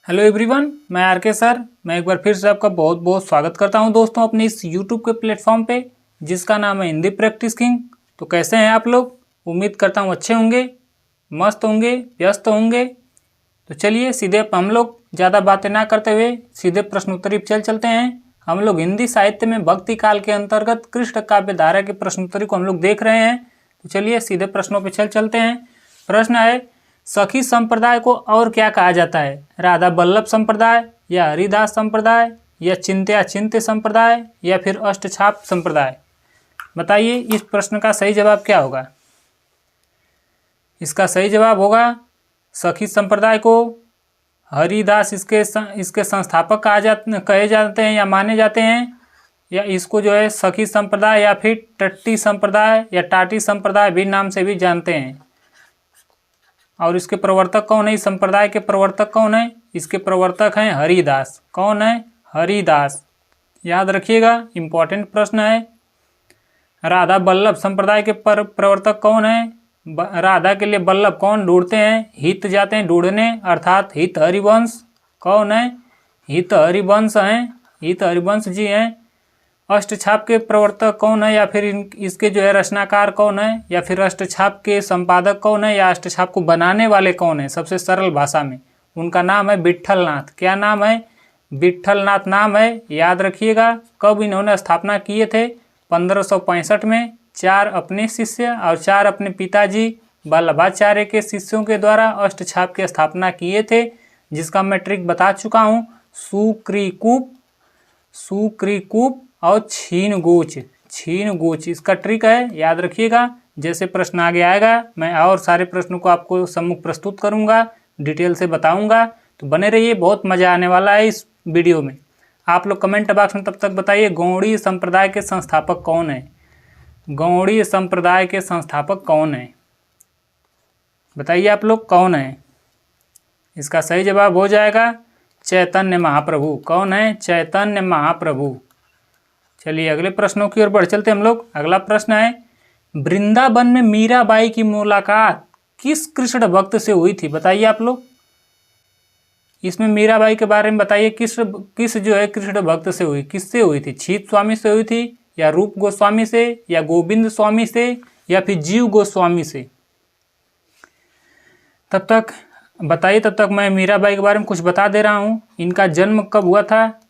Hello everyone, मैं are के sir. मैं एक बार फिर से आपका बहुत बहुत स्वागत करता हूं दोस्तों अपने इस यूट्यूब के प्लेटफॉर्म पे जिसका नाम है हिंदी प्रैक्टिस किंग। तो कैसे हैं आप लोग? उम्मीद करता हूं अच्छे होंगे, मस्त होंगे, व्यस्त होंगे। तो चलिए सीधे हम लोग ज़्यादा बातें ना करते हुए सीधे प्रश्नोत्तरी चल चलते हैं। हम लोग हिंदी साहित्य में भक्ति काल के अंतर्गत कृष्ण काव्य धारा की प्रश्नोत्तरी को हम लोग देख रहे हैं। तो चलिए सीधे प्रश्नों पर चल चलते हैं। प्रश्न है, सखी संप्रदाय को और क्या कहा जाता है? राधा बल्लभ संप्रदाय, या हरिदास संप्रदाय, या चिंत्या चिंत्य संप्रदाय, या फिर अष्टछाप संप्रदाय? बताइए इस प्रश्न का सही जवाब क्या होगा? इसका सही जवाब होगा सखी संप्रदाय को हरिदास इसके संस्थापक कहे जाते हैं या माने जाते हैं, या इसको जो है सखी संप्रदाय या फिर टट्टी संप्रदाय या टाटी संप्रदाय भी नाम से भी जानते हैं। और इसके प्रवर्तक कौन है? इस संप्रदाय के प्रवर्तक कौन है? इसके प्रवर्तक हैं हरिदास। कौन है? हरिदास। याद रखिएगा, इम्पोर्टेंट प्रश्न है। राधा बल्लभ संप्रदाय के प्रवर्तक कौन है? राधा के लिए बल्लभ कौन ढूंढते हैं? हित जाते हैं ढूंढने, अर्थात हित हरिवंश। कौन है? हित हरिवंश हैं, हित हरिवंश जी हैं। अष्टछाप के प्रवर्तक कौन है, या फिर इसके जो है रचनाकार कौन है, या फिर अष्टछाप के संपादक कौन है, या अष्टछाप को बनाने वाले कौन है? सबसे सरल भाषा में उनका नाम है विट्ठलनाथ। क्या नाम है? विट्ठलनाथ नाम है। याद रखिएगा। कब इन्होंने स्थापना किए थे? 1565 में। 4 अपने शिष्य और 4 अपने पिताजी वल्लभाचार्य के शिष्यों के द्वारा अष्टछाप की स्थापना किए थे, जिसका मैं ट्रिक बता चुका हूँ। सुक्रिकूप, सुक्रिकूप और छीनगोच इसका ट्रिक है। याद रखिएगा। जैसे प्रश्न आगे आएगा मैं और सारे प्रश्नों को आपको सम्मुख प्रस्तुत करूंगा, डिटेल से बताऊंगा। तो बने रहिए, बहुत मज़ा आने वाला है इस वीडियो में। आप लोग कमेंट बॉक्स में तब तक बताइए गौड़ीय संप्रदाय के संस्थापक कौन है? गौड़ीय संप्रदाय के संस्थापक कौन है? बताइए आप लोग कौन है? इसका सही जवाब हो जाएगा चैतन्य महाप्रभु। कौन है? चैतन्य महाप्रभु। चलिए अगले प्रश्नों की ओर बढ़ चलते हम लोग। अगला प्रश्न है, वृंदावन में मीराबाई की मुलाकात किस कृष्ण भक्त से हुई थी? बताइए आप लोग। इसमें मीराबाई के बारे में बताइए, किस जो है कृष्ण भक्त से हुई? किससे हुई थी? छीत स्वामी से हुई थी, या रूप गोस्वामी से, या गोविंद स्वामी से, या फिर जीव गोस्वामी से? तब तक बताइए, तब तक मैं मीराबाई के बारे में कुछ बता दे रहा हूँ। इनका जन्म कब हुआ था?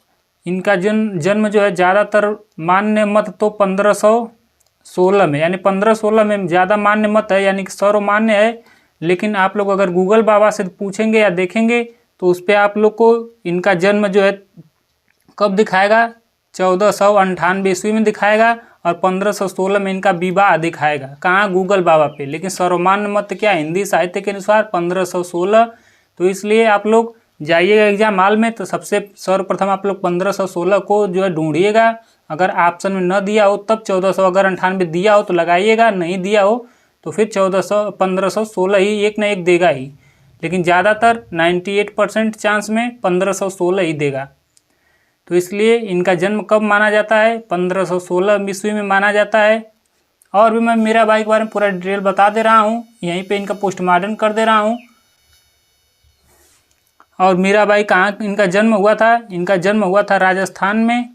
इनका जन्म जो है ज़्यादातर मान्य मत तो 1516 में, यानी 1516 में ज़्यादा मान्य मत है, यानी कि सर्वमान्य है। लेकिन आप लोग अगर गूगल बाबा से पूछेंगे या देखेंगे तो उस पर आप लोग को इनका जन्म जो है कब दिखाएगा? 1498 ईस्वी में दिखाएगा, और 1516 में इनका विवाह दिखाएगा। कहाँ? गूगल बाबा पे। लेकिन सर्वमान्य मत क्या? हिंदी साहित्य के अनुसार 1516। तो इसलिए आप लोग जाइएगा एग्जाम हॉल में तो सबसे सर्वप्रथम आप लोग 1516 को जो है ढूंढिएगा। अगर ऑप्शन में न दिया हो तब 1400, अगर 98 दिया हो तो लगाइएगा, नहीं दिया हो तो फिर 1516 ही एक न एक देगा ही। लेकिन ज़्यादातर 98% चांस में 1516 ही देगा। तो इसलिए इनका जन्म कब माना जाता है? 1516 ईस्वी में माना जाता है। और भी मैं मीराबाई के बारे में पूरा डिटेल बता दे रहा हूँ, यहीं पे इनका पोस्टमार्टम कर दे रहा हूँ। और मीराबाई कहाँ इनका जन्म हुआ था? इनका जन्म हुआ था राजस्थान में।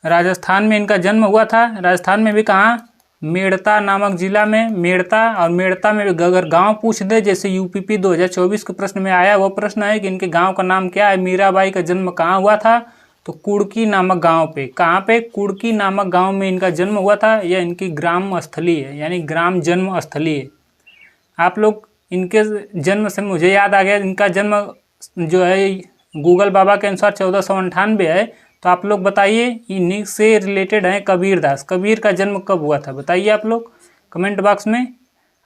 राजस्थान में इनका जन्म हुआ था। राजस्थान में भी कहाँ? मेड़ता नामक जिला में, मेड़ता। और मेड़ता में अगर गांव पूछ दे, जैसे यूपीपी 2024 के प्रश्न में आया, वो प्रश्न है कि इनके गांव का नाम क्या है, मीराबाई का जन्म कहाँ हुआ था? तो कुड़की नामक गांव पे। कहाँ पे? कुड़की नामक गांव में इनका जन्म हुआ था। यह इनकी ग्राम स्थली है, यानी ग्राम जन्म स्थली है। आप लोग इनके जन्म से मुझे याद आ गया, इनका जन्म जो है गूगल बाबा के अनुसार 1498 है। तो आप लोग बताइए, इन्हीं से रिलेटेड है कबीरदास। कबीर का जन्म कब हुआ था? बताइए आप लोग कमेंट बॉक्स में।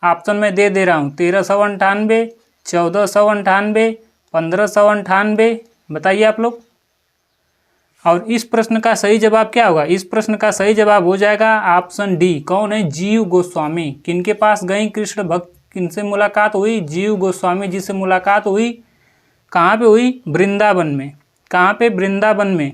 ऑप्शन में दे रहा हूँ, 1398, 1498, 1598। बताइए आप लोग। और इस प्रश्न का सही जवाब क्या होगा? इस प्रश्न का सही जवाब हो जाएगा ऑप्शन डी। कौन है? जीव गोस्वामी। किनके पास गई कृष्ण भक्त? किनसे मुलाकात हुई? जीव गोस्वामी जी से मुलाकात हुई। कहाँ पे हुई? वृंदावन में। कहाँ पे? वृंदावन में।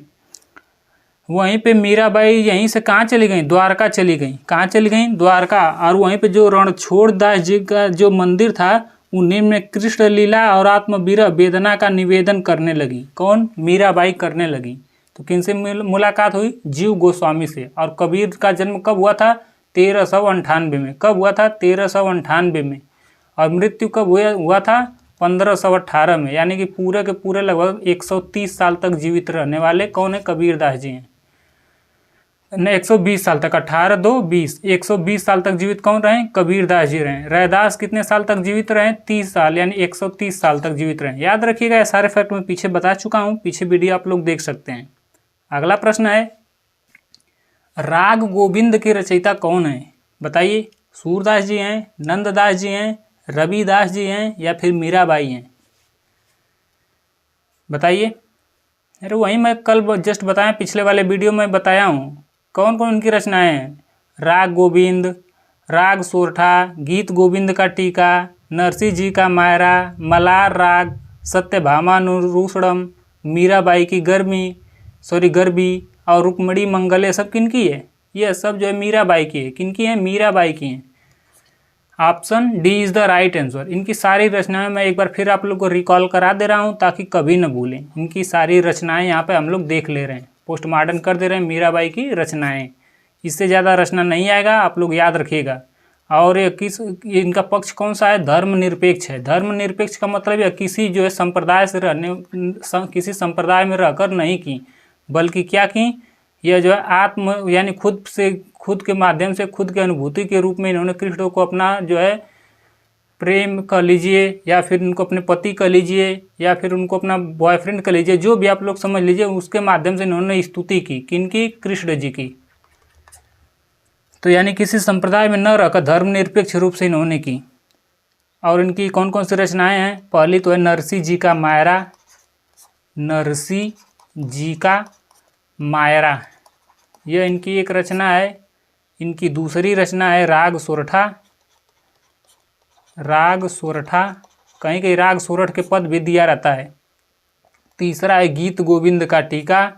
वहीं पे मीराबाई यहीं से कहाँ चली गई? द्वारका चली गई। कहाँ चली गई? द्वारका। और वहीं पे जो रणछोड़ दास जी का जो मंदिर था उन्हीं में कृष्ण लीला और आत्मविरह वेदना का निवेदन करने लगी। कौन? मीराबाई करने लगी। तो किनसे मुलाकात हुई? जीव गोस्वामी से। और कबीर का जन्म कब हुआ था? 1398 में। कब हुआ था? 1398 में। और मृत्यु कब हुआ था? 1518 में। यानी कि पूरे के पूरे लगभग 130 साल तक जीवित रहने वाले कौन है? कबीरदास जी हैं। नहीं, 120 साल तक, 18 2 20, 120 साल तक जीवित कौन रहे? कबीरदास जी रहे। रैदास कितने साल तक जीवित रहे? 30 साल, यानी 130 साल तक जीवित रहे। याद रखिएगा, ये सारे फैक्ट मैं पीछे बता चुका हूँ, पीछे वीडियो आप लोग देख सकते हैं। अगला प्रश्न है, राग गोविंद के रचयिता कौन है? बताइए। सूरदास जी हैं, नंददास जी हैं, रविदास जी हैं, या फिर मीराबाई हैं? बताइए। अरे वही मैं कल जस्ट बताया, पिछले वाले वीडियो में बताया हूँ कौन कौन उनकी रचनाएं हैं। राग गोविंद, राग सोरठा, गीत गोविंद का टीका, नरसिंह जी का मायरा, मलार राग, सत्यभामानुरूषणम, मीराबाई की गरबी और रुक्मणी मंगल, ये सब किनकी है? ये सब जो है मीराबाई की है। किनकी है? मीराबाई की है। Option D is the right answer. इनकी सारी रचनाएं मैं एक बार फिर आप लोग को रिकॉल करा दे रहा हूं ताकि कभी न भूलें। इनकी सारी रचनाएं यहाँ पे हम लोग देख ले रहे हैं, पोस्ट मॉडर्न कर दे रहे हैं मीराबाई की रचनाएं। इससे ज़्यादा रचना नहीं आएगा, आप लोग याद रखिएगा। और ये इनका पक्ष कौन सा है? धर्मनिरपेक्ष है। धर्मनिरपेक्ष का मतलब है किसी जो है संप्रदाय से किसी संप्रदाय में रहकर नहीं की, बल्कि क्या की? यह जो है आत्म यानी खुद के माध्यम से, खुद की अनुभूति के रूप में इन्होंने कृष्ण को अपना जो है प्रेम कह लीजिए, या फिर उनको अपने पति कह लीजिए, या फिर उनको अपना बॉयफ्रेंड कह लीजिए, जो भी आप लोग समझ लीजिए, उसके माध्यम से इन्होंने स्तुति की। किनकी? कृष्ण जी की। तो यानी किसी संप्रदाय में न रहकर धर्मनिरपेक्ष रूप से इन्होंने की। और इनकी कौन कौन सी रचनाएं हैं? पहली तो है नरसिंह जी का मायरा, नरसिंह जी का मायरा, यह इनकी एक रचना है। इनकी दूसरी रचना है राग सोरठा। राग सोरठा, कहीं कहीं राग सोरठ के पद भी दिया रहता है। तीसरा है गीत गोविंद का टीका,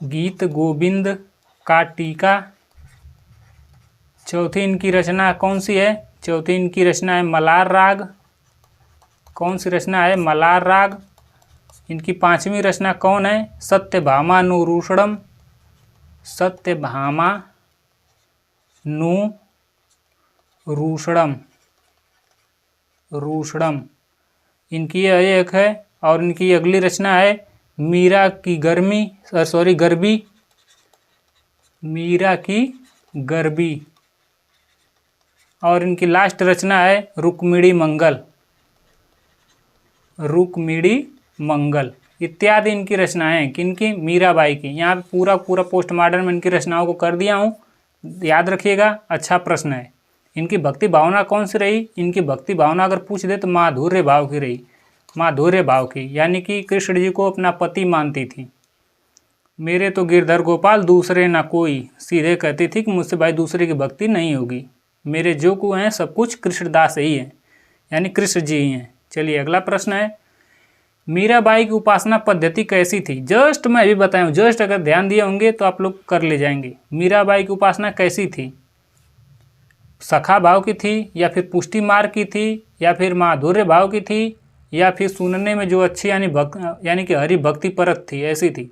गीत गोविंद का टीका। चौथी इनकी रचना कौन सी है? चौथी इनकी रचना है मलार राग। कौन सी रचना है? मलार राग। इनकी पांचवी रचना कौन है? सत्यभामानुरूषणम, रूषणम इनकी यह एक है। और इनकी अगली रचना है मीरा की गरबी। और इनकी लास्ट रचना है रुक्मिणी मंगल इत्यादि इनकी रचनाएं हैं। किनकी? मीराबाई की। यहाँ पे पूरा पोस्ट मॉडर्न में इनकी रचनाओं को कर दिया हूँ, याद रखिएगा। अच्छा प्रश्न है। इनकी भक्ति भावना कौन सी रही? इनकी भक्ति भावना अगर पूछ दे तो माधुर्य भाव की रही, माधुर्य भाव की, यानी कि कृष्ण जी को अपना पति मानती थी। मेरे तो गिरधर गोपाल दूसरे ना कोई, सीधे कहती थी कि मुझसे भाई दूसरे की भक्ति नहीं होगी, मेरे जो को हैं सब कुछ कृष्णदास ही हैं, यानी कृष्ण जी ही हैं। चलिए अगला प्रश्न है, मीराबाई की उपासना पद्धति कैसी थी? जस्ट मैं अभी बताया हूँ, जस्ट अगर ध्यान दिए होंगे तो आप लोग कर ले जाएंगे। मीराबाई की उपासना कैसी थी? सखा भाव की थी, या फिर पुष्टि मार्ग की थी, या फिर माधुर्य भाव की थी, या फिर सुनने में जो अच्छी यानी कि हरि भक्ति परत थी, ऐसी थी?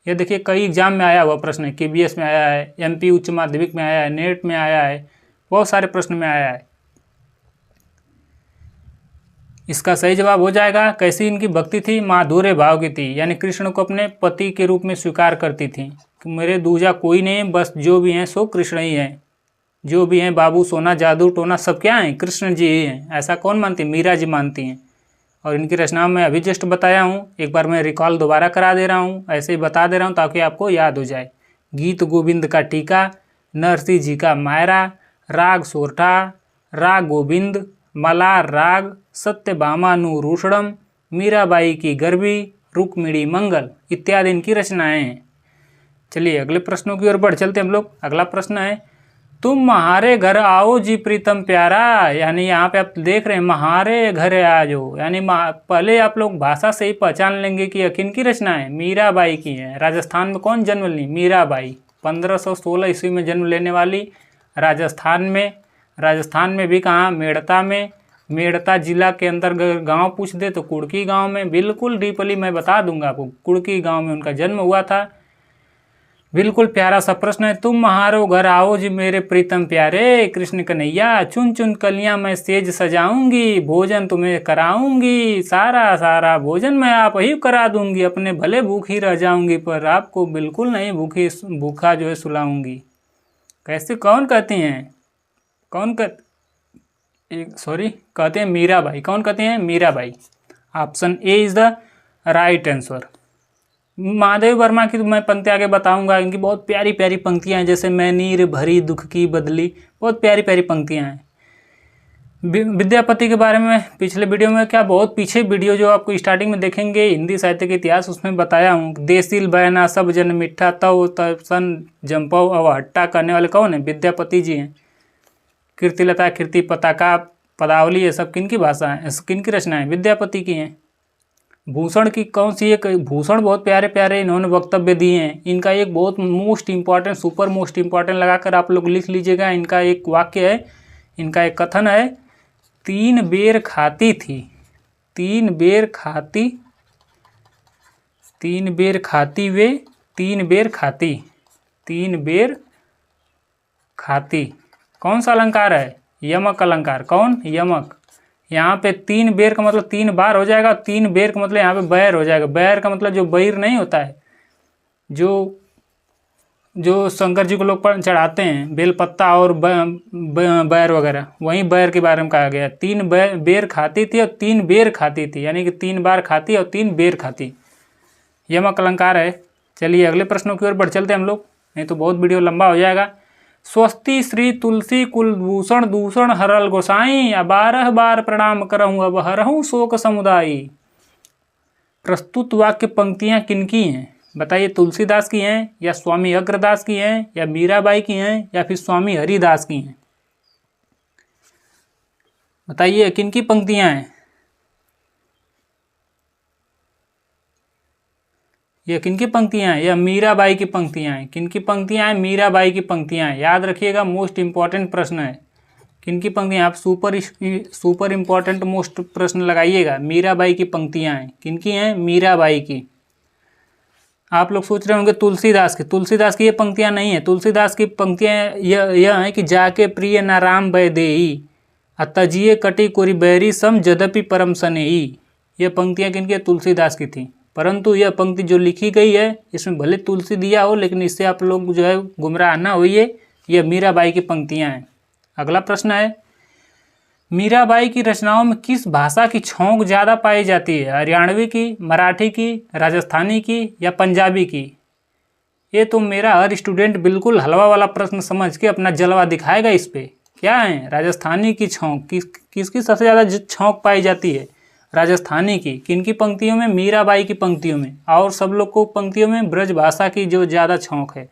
ये देखिए कई एग्जाम में आया हुआ प्रश्न है, KBS में आया है, MP उच्च माध्यमिक में आया है, नेट में आया है, बहुत सारे प्रश्न में आया है। इसका सही जवाब हो जाएगा कैसी इनकी भक्ति थी? माधुर्य भाव की थी, यानी कृष्ण को अपने पति के रूप में स्वीकार करती थी कि मेरे दूजा कोई नहीं, बस जो भी हैं सो कृष्ण ही हैं, जो भी हैं बाबू सोना जादू टोना सब क्या हैं? कृष्ण जी ही हैं। ऐसा कौन मानती? मीरा जी मानती हैं। और इनकी रचनाओं में अभी जस्ट बताया हूँ, एक बार मैं रिकॉल दोबारा करा दे रहा हूँ, ऐसे ही बता दे रहा हूँ ताकि आपको याद हो जाए। गीत गोविंद का टीका, नरसिंह जी का मायरा, राग सोरठा, राग गोविंद, मलार राग, सत्यभामानुरूषणम, मीराबाई की गरबी, रुक्मिणी मंगल इत्यादि इनकी रचनाएं हैं। चलिए अगले प्रश्नों की ओर बढ़ चलते हम लोग। अगला प्रश्न है, तुम म्हारे घर आओ जी प्रीतम प्यारा, यानी यहाँ पे आप देख रहे हैं म्हारे घर आ जाओ, यानी पहले आप लोग भाषा से ही पहचान लेंगे कि किन की रचना है? मीराबाई की है। राजस्थान में कौन जन्म ली? मीराबाई। 1516 ईस्वी में जन्म लेने वाली, राजस्थान में भी कहाँ? मेड़ता में। मेड़ता जिला के अंदर गांव पूछ दे तो कुड़की गांव में, बिल्कुल डीपली मैं बता दूंगा आपको, कुड़की गांव में उनका जन्म हुआ था। बिल्कुल प्यारा सा प्रश्न है। तुम महारो घर आओ जी मेरे प्रीतम प्यारे, कृष्ण कन्हैया चुन चुन कलियां मैं सेज सजाऊंगी, भोजन तुम्हें कराऊंगी, सारा सारा भोजन मैं आप ही करा दूंगी, अपने भले भूखी रह जाऊंगी पर आपको बिल्कुल नहीं भूखा जो है सुलाऊंगी। कैसे, कौन कहती हैं, कौन कहते हैं मीराबाई। कौन कहते हैं? Mirabai. Option A is the right answer. Mahadev Verma की तो मैं पंक्ति आगे बताऊंगा, इनकी बहुत प्यारी प्यारी पंक्तियां हैं, जैसे मैं नीर भरी दुख की बदली, बहुत प्यारी प्यारी पंक्तियां हैं। विद्यापति के बारे में पिछले वीडियो में, क्या बहुत पीछे वीडियो जो आपको स्टार्टिंग में देखेंगे हिंदी साहित्य के इतिहास, उसमें बताया हूँ। देसील बयाना सब जन मिठा तव तन जम्पव अव हट्टा करने वाले कौन है? विद्यापति जी हैं। कीर्तिलता कीर्ति पताका पदावली ये सब किनकी भाषा है, किनकी रचना है? विद्यापति की हैं। भूषण की कौन सी एक, भूषण बहुत प्यारे प्यारे इन्होंने वक्तव्य दिए हैं। इनका एक बहुत most important, super most important लगाकर आप लोग लिख लीजिएगा। इनका एक वाक्य है, इनका एक कथन है, 3 बेर खाती थी, 3 बेर खाती, 3 बेर खाती वे, 3 बेर खाती, 3 बेर खाती। कौन सा अलंकार है? यमक अलंकार। कौन? यमक। यहाँ पे 3 बेर का मतलब 3 बार हो जाएगा, 3 बेर का मतलब यहाँ पे बैर हो जाएगा। बैर का मतलब जो बैर नहीं होता है, जो शंकर जी को लोग चढ़ाते हैं बेलपत्ता और बैर वगैरह, वहीं बैर के बारे में कहा गया। 3 बेर खाती थी और 3 बेर खाती थी, यानी कि 3 बार खाती और 3 बेर खाती, यमक अलंकार है। चलिए अगले प्रश्नों की ओर बढ़ चलते हम लोग, नहीं तो बहुत वीडियो लंबा हो जाएगा। स्वस्ति श्री तुलसी कुलभूषण दूषण हरल गोसाई, 12 बार प्रणाम करहूँ अब हरहूँ शोक समुदायी। प्रस्तुत वाक्य पंक्तियाँ किनकी हैं? बताइए, तुलसीदास की हैं या स्वामी अग्रदास की हैं या मीराबाई की हैं या फिर स्वामी हरिदास की हैं? बताइए किनकी पंक्तियाँ हैं? ये किनकी पंक्तियाँ हैं? यह मीराबाई की पंक्तियाँ हैं। किनकी पंक्तियाँ हैं? मीराबाई की पंक्तियाँ हैं। याद रखिएगा, मोस्ट इंपॉर्टेंट प्रश्न है। किनकी पंक्तियाँ? आप सुपर इंपॉर्टेंट मोस्ट प्रश्न लगाइएगा। मीराबाई की पंक्तियाँ हैं। किनकी हैं? मीराबाई की। आप लोग सोच रहे होंगे तुलसीदास की, तुलसीदास की ये पंक्तियाँ नहीं है। तुलसीदास की पंक्तियाँ यह हैं कि जाके प्रिय नाराम वैदेही, तजिए कटी कोरी बैरी सम जदपि परम सनेही। ये पंक्तियाँ किनकी है? तुलसीदास की थी। परंतु यह पंक्ति जो लिखी गई है, इसमें भले तुलसी दिया हो, लेकिन इससे आप लोग जो है गुमराह ना होइए, यह मीराबाई की पंक्तियाँ हैं। अगला प्रश्न है, मीराबाई की रचनाओं में किस भाषा की छौंक ज़्यादा पाई जाती है? हरियाणवी की, मराठी की, राजस्थानी की या पंजाबी की? ये तो मेरा हर स्टूडेंट बिल्कुल हलवा वाला प्रश्न समझ के अपना जलवा दिखाएगा इस पे। क्या है? राजस्थानी की छौंक। किसकी सबसे ज़्यादा छौंक पाई जाती है? राजस्थानी की। किनकी पंक्तियों में? मीराबाई की पंक्तियों में। और सब लोग को पंक्तियों में ब्रज भाषा की जो ज़्यादा छौंक है,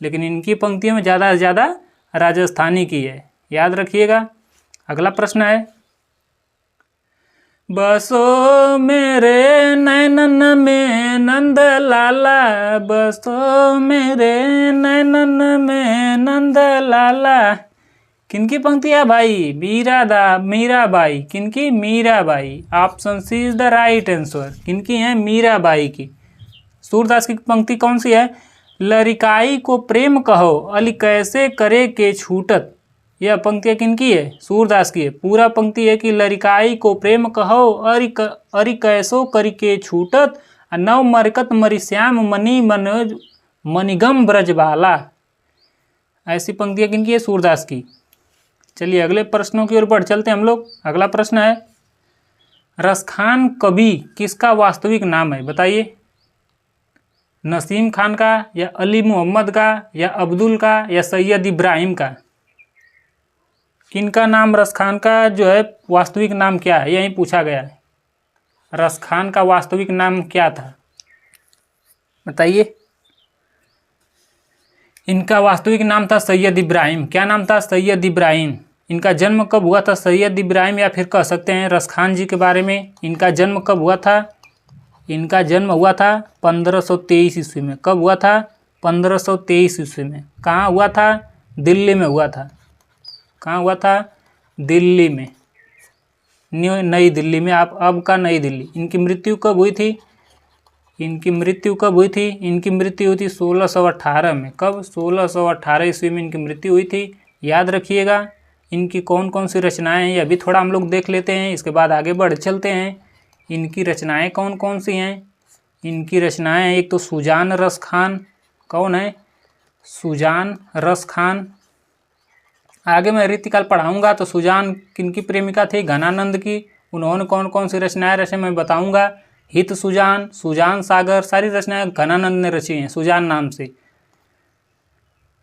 लेकिन इनकी पंक्तियों में ज़्यादा से ज़्यादा राजस्थानी की है। याद रखिएगा। अगला प्रश्न है, बसो मेरे नैनन में नंद लाला, बसो मेरे नैनन में नंद लाला। किनकी पंक्ति है भाई? मीराबाई। किनकी? Mirabai. Option C is the right answer. किनकी है? मीराबाई की। सूरदास की पंक्ति कौन सी है? लरिकाई को प्रेम कहो अली कैसे करे के छूटत। यह पंक्ति किनकी है? सूरदास की है। पूरा पंक्ति है कि लरिकाई को प्रेम कहो अरि कैसो करी के छूटत, नव मरकत मरि श्याम मणि मनोज मणिगम ब्रजबाला। ऐसी पंक्तियाँ किनकी है? सूरदास की। चलिए अगले प्रश्नों की ओर बढ़ चलते हैं हम लोग। अगला प्रश्न है, रसखान कवि किसका वास्तविक नाम है? बताइए, नसीम खान का या अली मोहम्मद का या अब्दुल का या सैयद इब्राहिम का? किनका नाम रसखान का जो है वास्तविक नाम क्या है? यही पूछा गया है। रसखान का वास्तविक नाम क्या था? बताइए। इनका वास्तविक नाम था सैयद इब्राहिम। क्या नाम था? सैयद इब्राहिम। इनका जन्म कब हुआ था? सैयद इब्राहिम, या फिर कह सकते हैं रसखान जी के बारे में, इनका जन्म कब हुआ था? इनका जन्म हुआ था 1523 ईस्वी में। कब हुआ था? 1523 ईस्वी में। कहाँ हुआ था? दिल्ली में हुआ था। कहाँ हुआ था? दिल्ली में। नई दिल्ली में, आप अब का नई दिल्ली। इनकी मृत्यु कब हुई थी? इनकी मृत्यु कब हुई थी? इनकी मृत्यु हुई थी 1618 में। कब? 1618 ईस्वी में इनकी मृत्यु हुई थी। याद रखिएगा। इनकी कौन कौन सी रचनाएं हैं ये अभी थोड़ा हम लोग देख लेते हैं, इसके बाद आगे बढ़ चलते हैं। इनकी रचनाएं कौन कौन सी हैं? इनकी रचनाएं, एक तो सुजान रस खान। कौन है? सुजान रस खान। आगे मैं रीतिकाल पढ़ाऊंगा तो सुजान किनकी प्रेमिका थी? घनानंद की। उन्होंने कौन कौन सी रचनाएं रचे मैं बताऊंगा। हित सुजान, सुजान सागर, सारी रचनाएं घनानंद ने रची हैं सुजान नाम से।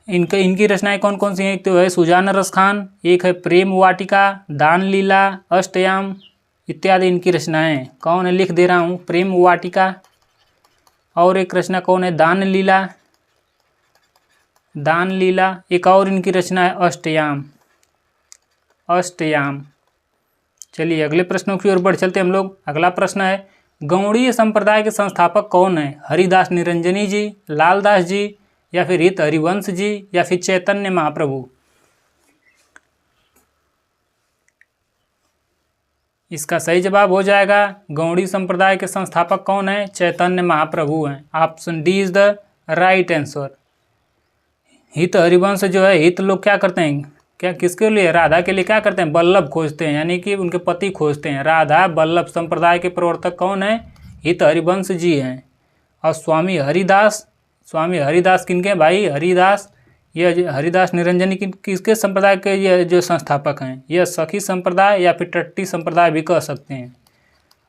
इनकी रचनाएं कौन कौन सी हैं? एक तो है सुजान रस खान, एक है प्रेम वाटिका, दान लीला, अष्टयाम इत्यादि इनकी रचनाएं हैं। कौन है? लिख दे रहा हूँ, प्रेम वाटिका। और एक रचना कौन है? दान लीला। दान लीला। एक और इनकी रचना है अष्टयाम। अष्टयाम। चलिए अगले प्रश्नों की ओर बढ़ चलते हम लोग। अगला प्रश्न है, गौड़ीय संप्रदाय के संस्थापक कौन है? हरिदास निरंजनी जी, लालदास जी, या फिर हित हरिवंश जी, या फिर चैतन्य महाप्रभु? इसका सही जवाब हो जाएगा, गौड़ी संप्रदाय के संस्थापक कौन है? चैतन्य महाप्रभु हैं। Option D is the right answer. हित हरिवंश जो है, हित लोग क्या करते हैं? क्या किसके लिए? राधा के लिए क्या करते हैं? बल्लभ खोजते हैं, यानी कि उनके पति खोजते हैं। राधा बल्लभ संप्रदाय के प्रवर्तक कौन है? हित हरिवंश जी हैं। और स्वामी हरिदास, स्वामी हरिदास किनके भाई? हरिदास, ये हरिदास निरंजनी किसके संप्रदाय के ये जो संस्थापक हैं? यह सखी संप्रदाय या फिर टट्टी संप्रदाय भी कह सकते हैं,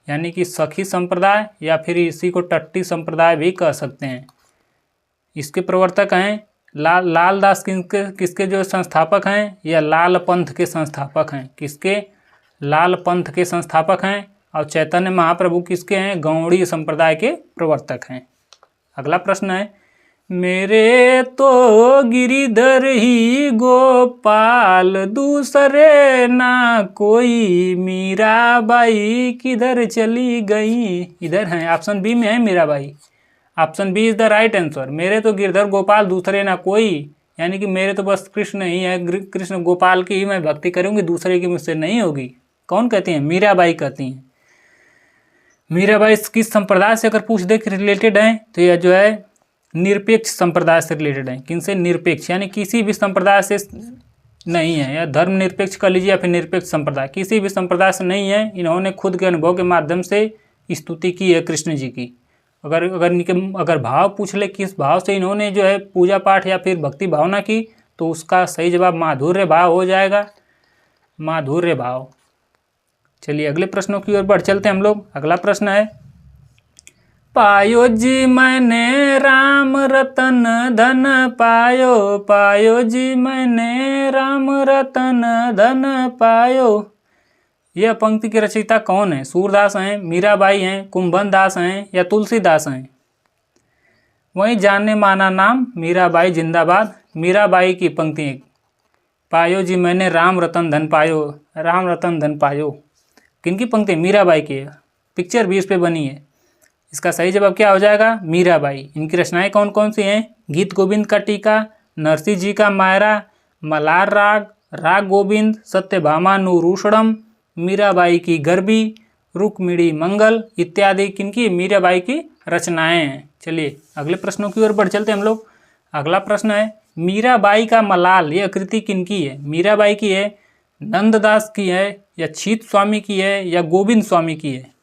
यानी कि सखी संप्रदाय या फिर इसी को टट्टी संप्रदाय भी कह सकते हैं। इसके प्रवर्तक हैं लालदास किसके जो संस्थापक हैं? यह लाल पंथ के संस्थापक हैं। किसके? लाल पंथ के संस्थापक हैं। और चैतन्य महाप्रभु किसके हैं? गौड़ीय संप्रदाय के प्रवर्तक हैं। अगला प्रश्न है, मेरे तो गिरिधर ही गोपाल, दूसरे ना कोई, मीराबाई किधर चली गई? इधर है, ऑप्शन बी में है Mirabai. Option B is the right answer. मेरे तो गिरधर गोपाल, दूसरे ना कोई, यानी कि मेरे तो बस कृष्ण ही है, कृष्ण गोपाल की ही मैं भक्ति करूंगी, दूसरे की मुझसे नहीं होगी। कौन कहती हैं? मीराबाई कहती हैं। मीराबाई किस संप्रदाय से अगर पूछ दे कि रिलेटेड है तो यह जो है निरपेक्ष संप्रदाय से रिलेटेड है। किनसे? निरपेक्ष, यानी किसी भी संप्रदाय से नहीं है, या धर्म निरपेक्ष कर लीजिए या फिर निरपेक्ष संप्रदाय, किसी भी संप्रदाय से नहीं है। इन्होंने खुद के अनुभव के माध्यम से स्तुति की है कृष्ण जी की। अगर भाव पूछ ले किस भाव से इन्होंने जो है पूजा पाठ या फिर भक्ति भावना की, तो उसका सही जवाब माधुर्य भाव हो जाएगा। माधुर्य भाव। चलिए अगले प्रश्नों की ओर बढ़ चलते हैं हम लोग। अगला प्रश्न है, पायो जी मैंने राम रतन धन पायो, पायो जी मैंने राम रतन धन पायो। यह पंक्ति के रचयिता कौन है? सूरदास हैं, मीराबाई हैं, कुंभन दास हैं, या तुलसीदास हैं? वही जानने माना नाम मीराबाई जिंदाबाद। मीराबाई की पंक्ति, पायो जी मैंने राम रतन धन पायो, राम रतन धन पायो, किनकी पंक्ति? मीराबाई की है। पिक्चर भी इस पे बनी है। इसका सही जवाब क्या हो जाएगा? मीराबाई। इनकी रचनाएं कौन कौन सी हैं? गीत गोविंद का टीका, नरसिंह जी का मायरा, मलार राग, राग गोविंद, सत्यभामा नूरूषणम, मीराबाई की गरबी, रुक्मिणी मंगल इत्यादि किनकी? मीराबाई की रचनाएं हैं। चलिए अगले प्रश्नों की ओर बढ़ चलते हैं हम लोग। अगला प्रश्न है, मीराबाई का मलाल यह कृति किनकी है? मीराबाई की है, नंददास की है, या छीत स्वामी की है, या गोविंद स्वामी की है?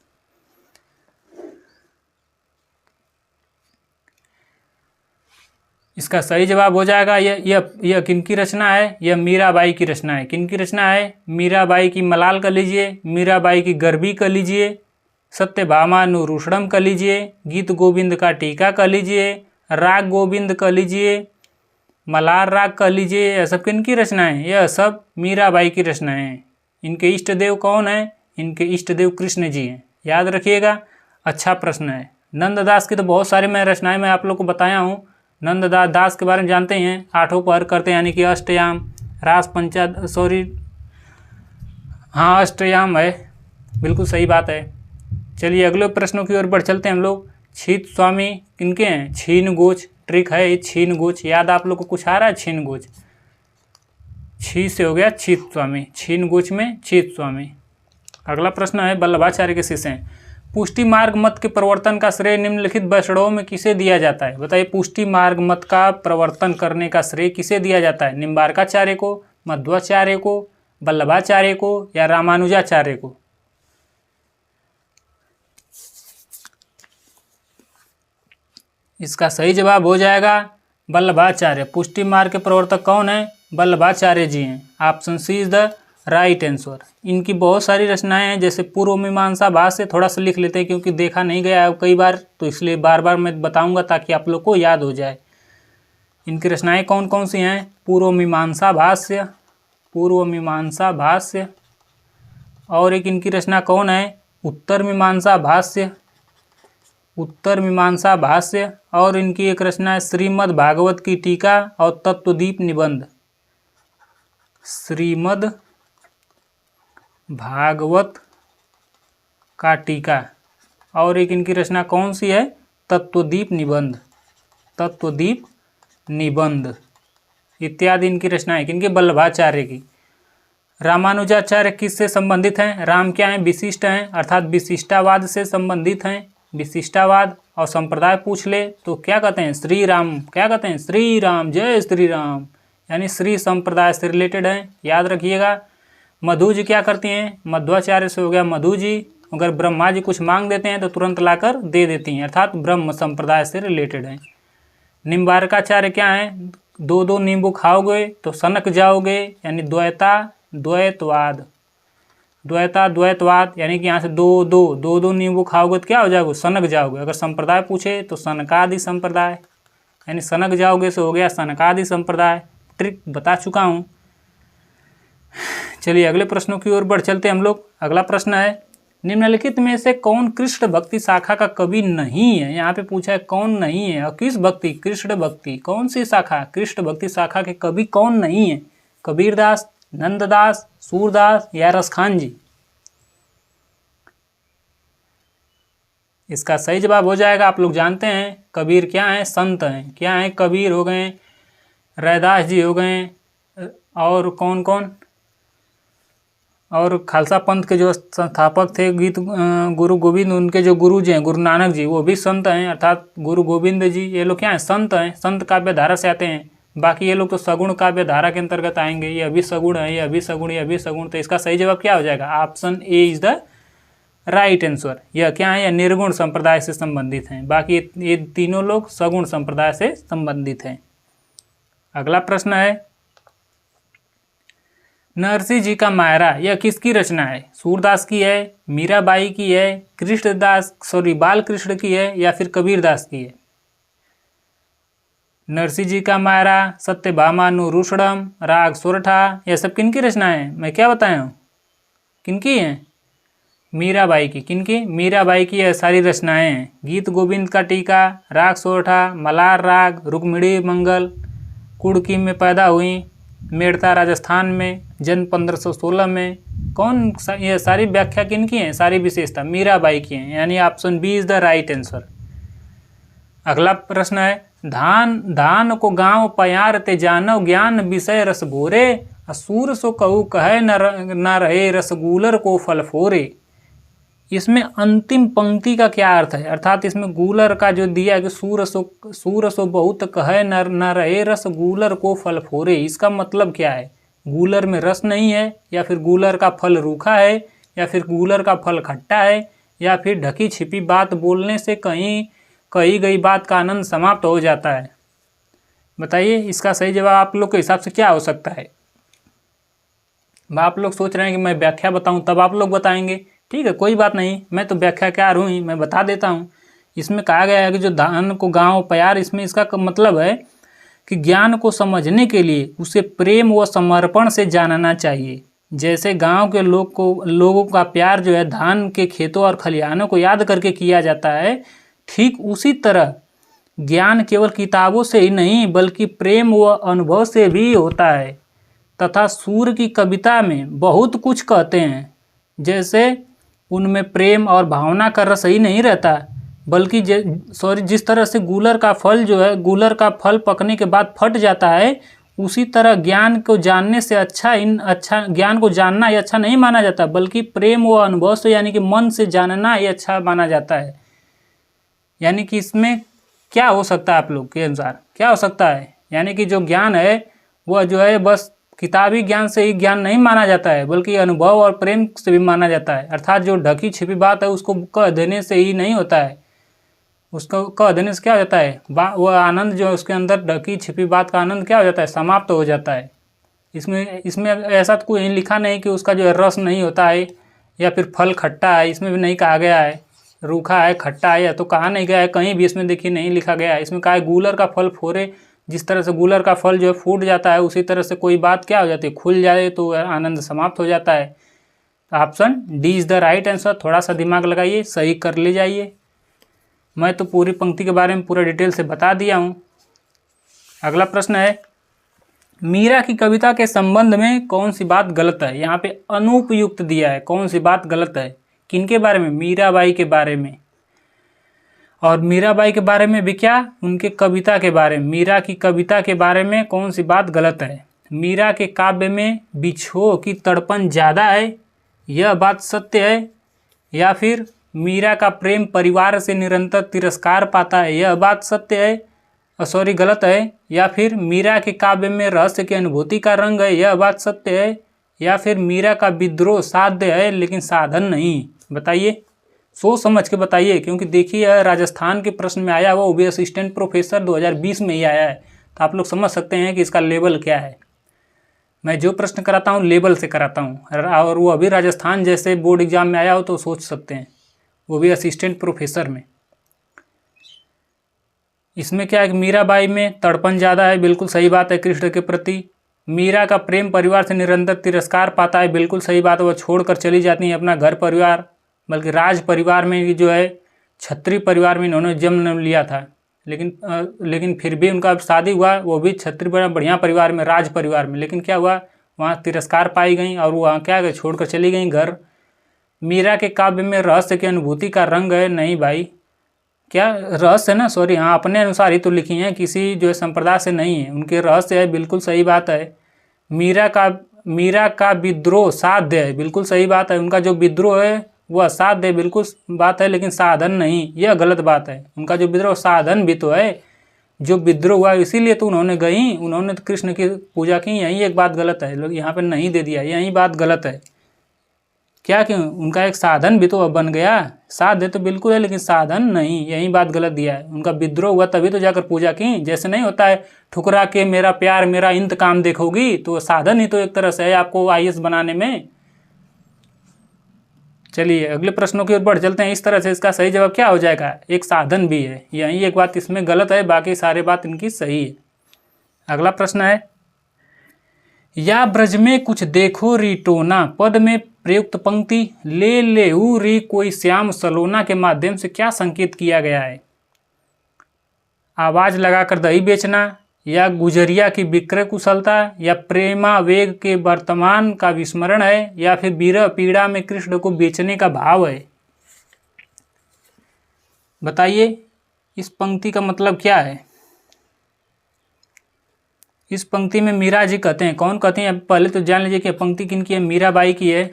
इसका सही जवाब हो जाएगा यह किनकी रचना है? यह मीराबाई की रचना है। किनकी रचना है? मीराबाई की मलाल कर लीजिए, मीराबाई की गरबी कर लीजिए, सत्यभामा नूरूषणम कर लीजिए, गीत गोविंद का टीका कर लीजिए, राग गोविंद कर लीजिए, मलार राग कर लीजिए। यह सब किनकी रचनाएं? यह सब मीराबाई की रचनाएं हैं। इनके इष्ट देव कौन है? इनके इष्ट देव कृष्ण जी हैं। याद रखिएगा, अच्छा प्रश्न है। नंददास की तो बहुत सारे मैं रचनाएं मैं आप लोग को बताया हूँ। नंददास के बारे में जानते हैं, आठों पहर करते हैं, यानी कि अष्टयाम, रास हाँ अष्टयाम है, बिल्कुल सही बात है। चलिए अगले प्रश्नों की ओर बढ़ चलते हैं हम लोग। छीत स्वामी किनके हैं? छीन गोच, ट्रिक है ये छीन गोच। याद आप लोग को कुछ आ रहा है? छीन गोच, छी से हो गया छीत स्वामी, छीन गोच में छीत स्वामी। अगला प्रश्न है वल्लभाचार्य के शिष्य हैं। पुष्टि मार्ग मत के प्रवर्तन का श्रेय निम्नलिखित वैष्णवों में किसे दिया जाता है? बताइए, पुष्टि मार्ग मत का प्रवर्तन करने का श्रेय किसे दिया जाता है? निम्बार्काचार्य को, मध्वाचार्य को, वल्लभाचार्य को या रामानुजाचार्य को? इसका सही जवाब हो जाएगा वल्लभाचार्य। पुष्टि मार्ग के प्रवर्तक कौन है? वल्लभाचार्य जी हैं। Option C is the right answer. इनकी बहुत सारी रचनाएं हैं, जैसे पूर्व मीमांसा भाष्य, थोड़ा सा लिख लेते हैं क्योंकि देखा नहीं गया है कई बार, तो इसलिए बार बार मैं बताऊंगा ताकि आप लोग को याद हो जाए। इनकी रचनाएं कौन कौन सी हैं? पूर्व मीमांसा भाष्य, पूर्व मीमांसा भाष्य, और एक इनकी रचना कौन है? उत्तर मीमांसा भाष्य, उत्तर मीमांसा भाष्य, और इनकी एक रचना है श्रीमद् भागवत की टीका और तत्वदीप निबंध, श्रीमद् भागवत का टीका, और एक इनकी रचना कौन सी है? तत्वदीप निबंध, तत्वदीप निबंध इत्यादि इनकी रचनाएं किनकी? वल्लभाचार्य की। रामानुजाचार्य किससे संबंधित हैं? राम क्या हैं? विशिष्ट हैं, अर्थात विशिष्टावाद से संबंधित हैं, विशिष्टावाद। और संप्रदाय पूछ ले तो क्या कहते हैं? श्री राम। क्या कहते हैं? श्री राम, जय श्री राम, यानी श्री संप्रदाय से रिलेटेड हैं, याद रखिएगा। मधु जी क्या करती हैं? मध्वाचार्य से हो गया मधु जी, अगर ब्रह्मा जी कुछ मांग देते हैं तो तुरंत लाकर दे देती हैं, अर्थात ब्रह्म संप्रदाय से रिलेटेड हैं। निम्बार्काचार्य क्या हैं? दो दो नींबू खाओगे तो सनक जाओगे, यानी द्वैता द्वैतवाद, द्वैता द्वैतवाद, यानी कि यहाँ से दो दो नींबू खाओगे तो क्या हो जाओगे? सनक जाओगे। अगर संप्रदाय पूछे तो सनकादि संप्रदाय, यानी सनक जाओगे से हो गया सनकादि संप्रदाय। ट्रिक बता चुका हूँ। चलिए अगले प्रश्नों की ओर बढ़ चलते हम लोग। अगला प्रश्न है, निम्नलिखित में से कौन कृष्ण भक्ति शाखा का कवि नहीं है? यहाँ पे पूछा है कौन नहीं है, और किस भक्ति? कृष्ण भक्ति। कौन सी शाखा? कृष्ण भक्ति शाखा के कवि कौन नहीं है? कबीरदास, नंददास, सूरदास या रसखान जी? इसका सही जवाब हो जाएगा, आप लोग जानते हैं कबीर क्या हैं? संत हैं। क्या हैं? कबीर हो गए, रैदास जी हो गए, और कौन कौन? और खालसा पंथ के जो संस्थापक थे गीत गुरु गोविंद, उनके जो गुरु जी हैं गुरु नानक जी, वो भी संत हैं, अर्थात गुरु गोविंद जी। ये लोग क्या हैं? संत हैं, संत काव्य धारा से आते हैं। बाकी ये लोग तो सगुण काव्य धारा के अंतर्गत आएंगे। ये अभी सगुण है, ये अभी सगुण, ये अभी सगुण। तो इसका सही जवाब क्या हो जाएगा? Option A is the right answer. यह क्या है? यह निर्गुण संप्रदाय से संबंधित हैं। बाकी ये तीनों लोग सगुण संप्रदाय से संबंधित हैं। अगला प्रश्न है, नरसिंह जी का मायरा यह किसकी रचना है? सूरदास की है, मीराबाई की है, बाल कृष्ण की है, या फिर कबीरदास की है? नरसिंह जी का मायरा, सत्यभामानुरूषणम, राग सोरठा, यह सब किनकी रचना है? मैं क्या बताया हूँ? किनकी हैं? मीराबाई की। किनकी? मीराबाई की यह सारी रचनाएं हैं। गीत गोविंद का टीका, राग सोरठा, मलार राग, रुक्मिणी मंगल, कुड़की में पैदा हुई, मेड़ता राजस्थान में, जन्म 1516 में। कौन ये सारी व्याख्या किनकी है? सारी विशेषता मीराबाई की हैं, यानी option B is the right answer. अगला प्रश्न है, धान को गांव पयार ते जानव, ज्ञान विषय रस भोरे, असुर सो कहू कहे न रहे, रसगुलर को फल फोरे। इसमें अंतिम पंक्ति का क्या अर्थ है? अर्थात इसमें गूलर का जो दिया कि सूर सो बहुत कहे न रहे, रस गूलर को फल फोरे। इसका मतलब क्या है? गूलर में रस नहीं है, या फिर गूलर का फल रूखा है, या फिर गूलर का फल खट्टा है, या फिर ढकी छिपी बात बोलने से कही गई बात का आनंद समाप्त हो जाता है। बताइए इसका सही जवाब आप लोग के हिसाब से क्या हो सकता है? आप लोग सोच रहे हैं कि मैं व्याख्या बताऊं तब आप लोग बताएंगे। ठीक है, कोई बात नहीं, मैं तो व्याख्याकार हूँ ही, मैं बता देता हूँ। इसमें कहा गया है कि जो धान को गांव प्यार, इसमें इसका मतलब है कि ज्ञान को समझने के लिए उसे प्रेम व समर्पण से जानना चाहिए। जैसे गांव के लोगों का प्यार जो है धान के खेतों और खलिहानों को याद करके किया जाता है, ठीक उसी तरह ज्ञान केवल किताबों से ही नहीं बल्कि प्रेम व अनुभव से भी होता है। तथा सूर्य की कविता में बहुत कुछ कहते हैं, जैसे उनमें प्रेम और भावना का रस ही नहीं रहता, बल्कि जिस तरह से गूलर का फल जो है, गूलर का फल पकने के बाद फट जाता है, उसी तरह ज्ञान को जानने से अच्छा ज्ञान को जानना ही अच्छा नहीं माना जाता, बल्कि प्रेम व अनुभव से यानी कि मन से जानना ही अच्छा माना जाता है। यानी कि इसमें क्या हो सकता है, आप लोग के अनुसार क्या हो सकता है? यानी कि जो ज्ञान है वह जो है बस किताबी ज्ञान से ही ज्ञान नहीं माना जाता है, बल्कि अनुभव और प्रेम से भी माना जाता है। अर्थात जो ढकी छिपी बात है उसको कह देने से ही नहीं होता है, उसको कह देने से क्या हो जाता है, वह आनंद जो उसके अंदर ढकी छिपी बात का आनंद क्या हो जाता है, समाप्त हो जाता है। इसमें ऐसा तो कोई लिखा नहीं कि उसका जो है रस नहीं होता है या फिर फल खट्टा है, इसमें भी नहीं कहा गया है रूखा है खट्टा है, या तो कहा नहीं गया है कहीं भी, इसमें देखिए नहीं लिखा गया है। इसमें कहा है गूलर का फल फोरे, जिस तरह से गूलर का फल जो है फूट जाता है उसी तरह से कोई बात क्या हो जाती है, खुल जाए तो आनंद समाप्त हो जाता है। Option D is the right answer. थोड़ा सा दिमाग लगाइए, सही कर ले जाइए। मैं तो पूरी पंक्ति के बारे में पूरा डिटेल से बता दिया हूँ। अगला प्रश्न है, मीरा की कविता के संबंध में कौन सी बात गलत है? यहाँ पे अनुपयुक्त दिया है, कौन सी बात गलत है, किनके बारे में? मीराबाई के बारे में। और मीराबाई के बारे में भी क्या, उनके कविता के बारे में, मीरा की कविता के बारे में कौन सी बात गलत है? मीरा के काव्य में बिछोह की तड़पन ज़्यादा है, यह बात सत्य है? या फिर मीरा का प्रेम परिवार से निरंतर तिरस्कार पाता है, यह बात सत्य है, गलत है? या फिर मीरा के काव्य में रहस्य की अनुभूति का रंग है, यह बात सत्य है? या फिर मीरा का विद्रोह साध्य है लेकिन साधन नहीं? बताइए, सोच समझ के बताइए, क्योंकि देखिए राजस्थान के प्रश्न में आया हुआ, वो भी असिस्टेंट प्रोफेसर 2020 में ही आया है, तो आप लोग समझ सकते हैं कि इसका लेवल क्या है। मैं जो प्रश्न कराता हूँ लेवल से कराता हूँ, और वो अभी राजस्थान जैसे बोर्ड एग्जाम में आया हो तो सोच सकते हैं, वो भी असिस्टेंट प्रोफेसर में। इसमें क्या है कि मीराबाई में तड़पन ज़्यादा है, बिल्कुल सही बात है कृष्ण के प्रति। मीरा का प्रेम परिवार से निरंतर तिरस्कार पाता है, बिल्कुल सही बात है, वह छोड़कर चली जाती है अपना घर परिवार, बल्कि राज परिवार में जो है क्षत्रिय परिवार में इन्होंने जन्म लिया था, लेकिन फिर भी उनका शादी हुआ वो भी क्षत्रिय बढ़िया परिवार में, राज परिवार में, लेकिन क्या हुआ वहाँ तिरस्कार पाई गई और वहाँ क्या गए, छोड़कर चली गई घर। मीरा के काव्य में रहस्य की अनुभूति का रंग है, नहीं भाई, क्या रहस्य है ना, सॉरी हाँ, अपने अनुसार ही तो लिखी हैं, किसी जो है संप्रदाय से नहीं है, उनके रहस्य है, बिल्कुल सही बात है। मीरा का विद्रोह साध्य है, बिल्कुल सही बात है, उनका जो विद्रोह है वह साध्य है, बिल्कुल बात है, लेकिन साधन नहीं, यह गलत बात है। उनका जो विद्रोह साधन भी तो है, जो विद्रोह हुआ इसीलिए तो उन्होंने तो कृष्ण की पूजा की, यही एक बात गलत है, लोग यहाँ पे नहीं दे दिया, यही बात गलत है। क्या क्यों, उनका एक साधन भी तो बन गया, साध्य तो बिल्कुल है लेकिन साधन नहीं, यही बात गलत दिया है। उनका विद्रोह हुआ तभी तो जाकर पूजा की, जैसे नहीं होता है ठुकरा के मेरा प्यार मेरा इंतकाम देखोगी, तो साधन ही तो एक तरह से है आपको IAS बनाने में। चलिए अगले प्रश्नों की ओर बढ़ चलते हैं। इस तरह से इसका सही जवाब क्या हो जाएगा, एक साधन भी है, यही एक बात इसमें गलत है, बाकी सारे बात इनकी सही है। अगला प्रश्न है, या ब्रज में कुछ देखो री टोना पद में प्रयुक्त पंक्ति ले लेहू री कोई श्याम सलोना के माध्यम से क्या संकेत किया गया है? आवाज लगाकर दही बेचना, या गुजरिया की विक्रय कुशलता, या प्रेमावेग के वर्तमान का विस्मरण है, या फिर विरह पीड़ा में कृष्ण को बेचने का भाव है? बताइए इस पंक्ति का मतलब क्या है? इस पंक्ति में मीरा जी कहते हैं, कौन कहते हैं पहले तो जान लीजिए कि पंक्ति किन की है, मीराबाई की है।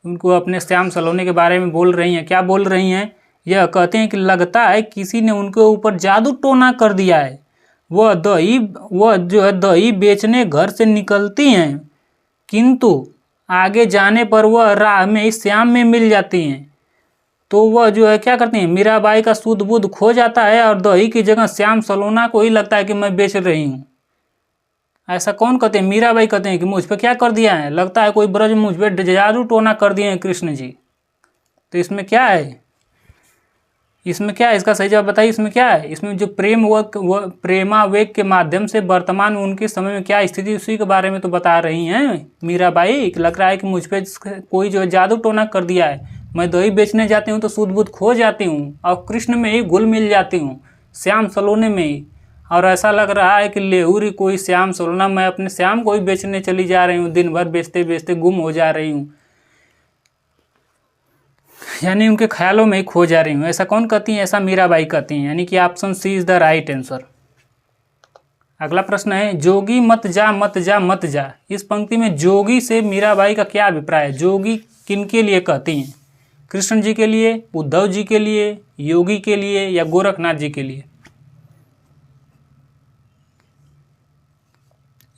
उनको अपने श्याम सलोने के बारे में बोल रही हैं, क्या बोल रही हैं, यह कहते हैं कि लगता है किसी ने उनके ऊपर जादू टोना कर दिया है, वह जो है दही बेचने घर से निकलती हैं, किंतु आगे जाने पर वह राह में इस श्याम में मिल जाती हैं, तो वह जो है क्या करती हैं, मीराबाई का शुद्ध बुद्ध खो जाता है और दही की जगह श्याम सलोना को ही लगता है कि मैं बेच रही हूँ। ऐसा कौन कहते हैं, मीराबाई कहते हैं कि मुझ पे क्या कर दिया है, लगता है कोई ब्रज मुझ पे जादू टोना कर दिए हैं कृष्ण जी। तो इसमें क्या है, इसका सही जवाब बताइए, इसमें क्या है? इसमें जो प्रेमावेग के माध्यम से वर्तमान उनके समय में क्या स्थिति उसी के बारे में तो बता रही हैं मीराबाई। लग रहा है कि मुझ पे कोई जो है जादू टोना कर दिया है, मैं दही बेचने जाती हूँ तो शुद्ध बुद्ध खो जाती हूँ और कृष्ण में ही घुल मिल जाती हूँ, श्याम सलोने में ही, और ऐसा लग रहा है कि लेहुरी कोई श्याम सलोना, मैं अपने श्याम को ही बेचने चली जा रही हूँ, दिन भर बेचते बेचते गुम हो जा रही हूँ, यानी उनके ख्यालों में ही खो जा रही हूँ। ऐसा कौन कहती है, ऐसा मीराबाई कहती हैं, यानी कि option C is the right answer. अगला प्रश्न है, जोगी मत जा मत जा मत जा। इस पंक्ति में जोगी से मीराबाई का क्या अभिप्राय है? जोगी किनके लिए कहती हैं? कृष्ण जी के लिए, उद्धव जी के लिए, योगी के लिए या गोरखनाथ जी के लिए?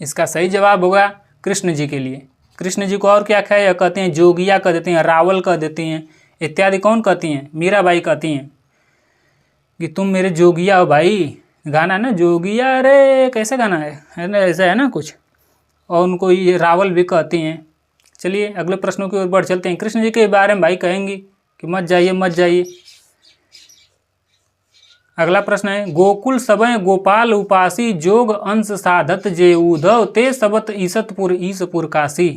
इसका सही जवाब होगा कृष्ण जी के लिए। कृष्ण जी को और क्या कहते हैं? जोगिया कह देती हैं, रावल कह देती हैं इत्यादि। कौन कहती हैं? मीराबाई कहती हैं कि तुम मेरे जोगिया हो भाई। गाना ना, जोगिया रे, कैसे गाना है ना, ऐसा है ना कुछ। और उनको ये रावल भी कहती हैं। चलिए अगले प्रश्नों की ओर बढ़ चलते हैं। कृष्ण जी के बारे में भाई कहेंगी कि मत जाइए मत जाइए। अगला प्रश्न है, गोकुल सबय गोपाल उपासी, जोग अंश साधत जे उधव, ते सबत ईसतपुर ईसपुर काशी।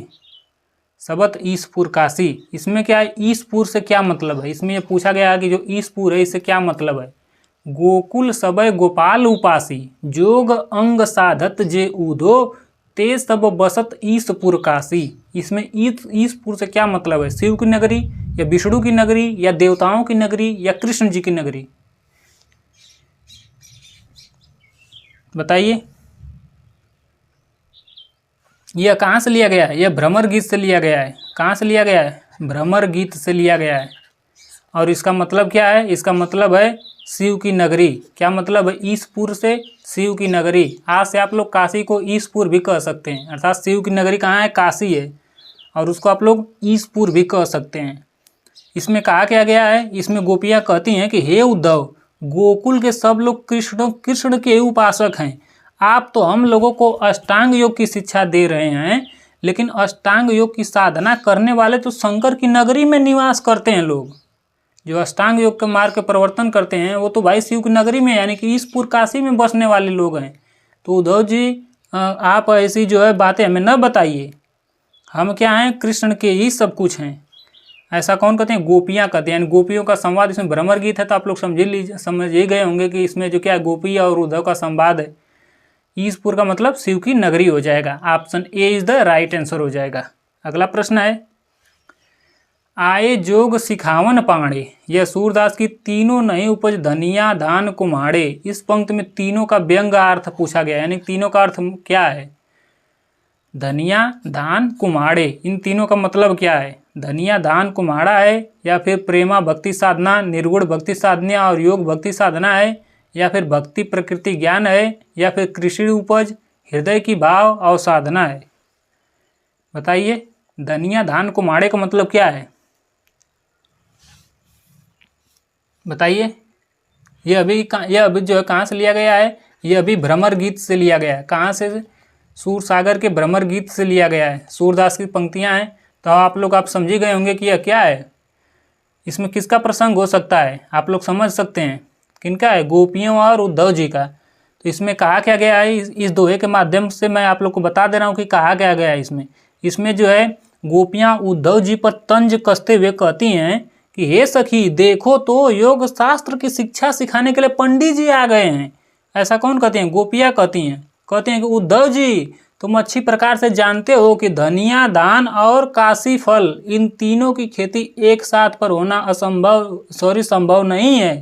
सबत ईसपुर काशी, इसमें क्या है? ईसपुर से क्या मतलब है? इसमें ये पूछा गया है कि जो ईसपुर है इससे क्या मतलब है? गोकुल सबय गोपाल उपासी, जोग अंग साधत जे उधो, ते सब बसत ईसपुर काशी। इसमें ईसपुर से क्या मतलब है? शिव की नगरी या विष्णु की नगरी या देवताओं की नगरी या कृष्ण जी की नगरी? बताइए। यह कहाँ से लिया गया है? यह भ्रमर गीत से लिया गया है। कहाँ से लिया गया है? भ्रमर गीत से लिया गया है। और इसका मतलब क्या है? इसका मतलब है शिव की नगरी। क्या मतलब है? ईसपुर से शिव की नगरी। आज से आप लोग काशी को ईसपुर भी कह सकते हैं, अर्थात शिव की नगरी कहाँ है? काशी है, और उसको आप लोग ईसपुर भी कह सकते हैं। इसमें कहा क्या गया है? इसमें गोपियाँ कहती हैं कि हे उद्धव, गोकुल के सब लोग कृष्ण के उपासक हैं। आप तो हम लोगों को अष्टांग योग की शिक्षा दे रहे हैं, लेकिन अष्टांग योग की साधना करने वाले तो शंकर की नगरी में निवास करते हैं। लोग जो अष्टांग योग के मार्ग के प्रवर्तन करते हैं वो तो भाई शिव की नगरी में, यानी कि ईसपुर काशी में बसने वाले लोग हैं। तो उद्धव जी आप ऐसी जो है बातें हमें न बताइए। हम क्या हैं? कृष्ण के ही सब कुछ हैं। ऐसा कौन कहते हैं? गोपियाँ कहते हैं। यानी गोपियों का संवाद, इसमें भ्रमर गीत है तो आप लोग समझ ही गए होंगे कि इसमें जो क्या है, गोपी और उद्धव का संवाद है। ईसपुर का मतलब शिव की नगरी हो जाएगा। Option A is the right answer हो जाएगा। अगला प्रश्न है, आए जोग सिखावन पाणे, यह सूरदास की तीनों नहीं उपज धनिया धान कुम्हाड़े। इस पंक्ति में तीनों का व्यंग अर्थ पूछा गया, यानी तीनों का अर्थ क्या है? धनिया धान कुम्हाड़े, इन तीनों का मतलब क्या है? धनिया धान कुम्हाड़ा है, या फिर प्रेमा भक्ति साधना, निर्गुण भक्ति साधना और योग भक्ति साधना है, या फिर भक्ति प्रकृति ज्ञान है, या फिर कृषि उपज हृदय की भाव और साधना है? बताइए। धनिया धान कुम्हाड़े का मतलब क्या है? बताइए। ये अभी जो है कहाँ से लिया गया है? ये अभी भ्रमर गीत से लिया गया है। कहाँ से? सूर सागर के भ्रमर गीत से लिया गया है। सूरदास की पंक्तियाँ हैं, तो आप समझ ही गए होंगे कि यह क्या है। इसमें किसका प्रसंग हो सकता है? आप लोग समझ सकते हैं किनका है? गोपियों और उद्धव जी का। तो इसमें कहा क्या गया है? इस दोहे के माध्यम से मैं आप लोग को बता दे रहा हूँ कि कहा क्या गया है। इसमें जो है गोपियाँ उद्धव जी पर तंज कसते हुए कहती हैं कि हे सखी देखो तो, योग शास्त्र की शिक्षा सिखाने के लिए पंडित जी आ गए हैं। ऐसा कौन कहते हैं? गोपियाँ कहती हैं कि उद्धव जी तुम अच्छी प्रकार से जानते हो कि धनिया दान और काशी फल, इन तीनों की खेती एक साथ पर होना संभव नहीं है।